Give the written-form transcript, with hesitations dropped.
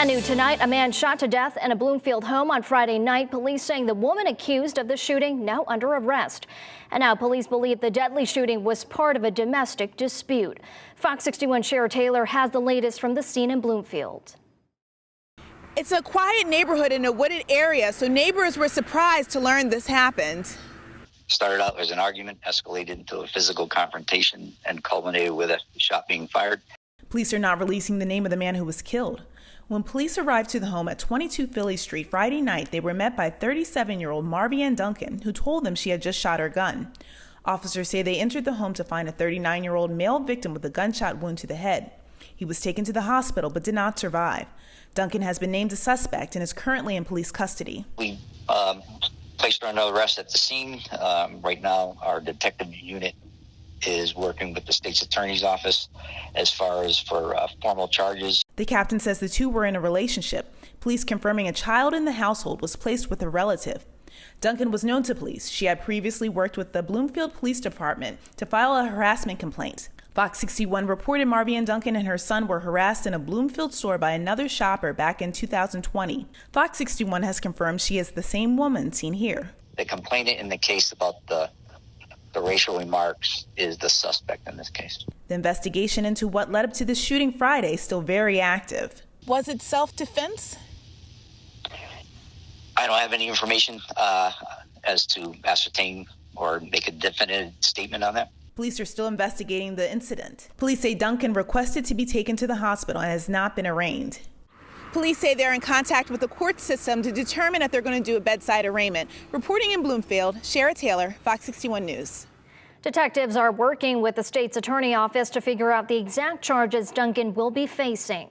And new tonight, a man shot to death in a Bloomfield home on Friday night. Police saying the woman accused of the shooting now under arrest. And now police believe the deadly shooting was part of a domestic dispute. Fox 61 Shara Taylor has the latest from the scene in Bloomfield. It's a quiet neighborhood in a wooded area, so neighbors were surprised to learn this happened. Started out as an argument, escalated into a physical confrontation, and culminated with a shot being fired. Police are not releasing the name of the man who was killed. When police arrived to the home at 22 Philly Street Friday night, they were met by 37-year-old Marvianne Duncan, who told them she had just shot her gun. Officers say they entered the home to find a 39-year-old male victim with a gunshot wound to the head. He was taken to the hospital but did not survive. Duncan has been named a suspect and is currently in police custody. We placed her under arrest at the scene. Right now, our detective unit is working with the state's attorney's office as far as for formal charges. The captain says the two were in a relationship. Police confirming a child in the household was placed with a relative. Duncan was known to police. She had previously worked with the Bloomfield Police Department to file a harassment complaint. Fox 61 reported Marvianne Duncan and her son were harassed in a Bloomfield store by another shopper back in 2020. Fox 61 has confirmed she is the same woman seen here. The complainant in the case about the racial remarks is the suspect in this case. The investigation into what led up to the shooting Friday is still very active. Was it self-defense? I don't have any information as to ascertain or make a definite statement on that. Police are still investigating the incident. Police say Duncan requested to be taken to the hospital and has not been arraigned. Police say they're in contact with the court system to determine if they're going to do a bedside arraignment. Reporting in Bloomfield, Shara Taylor, Fox 61 News. Detectives are working with the state's attorney office to figure out the exact charges Duncan will be facing.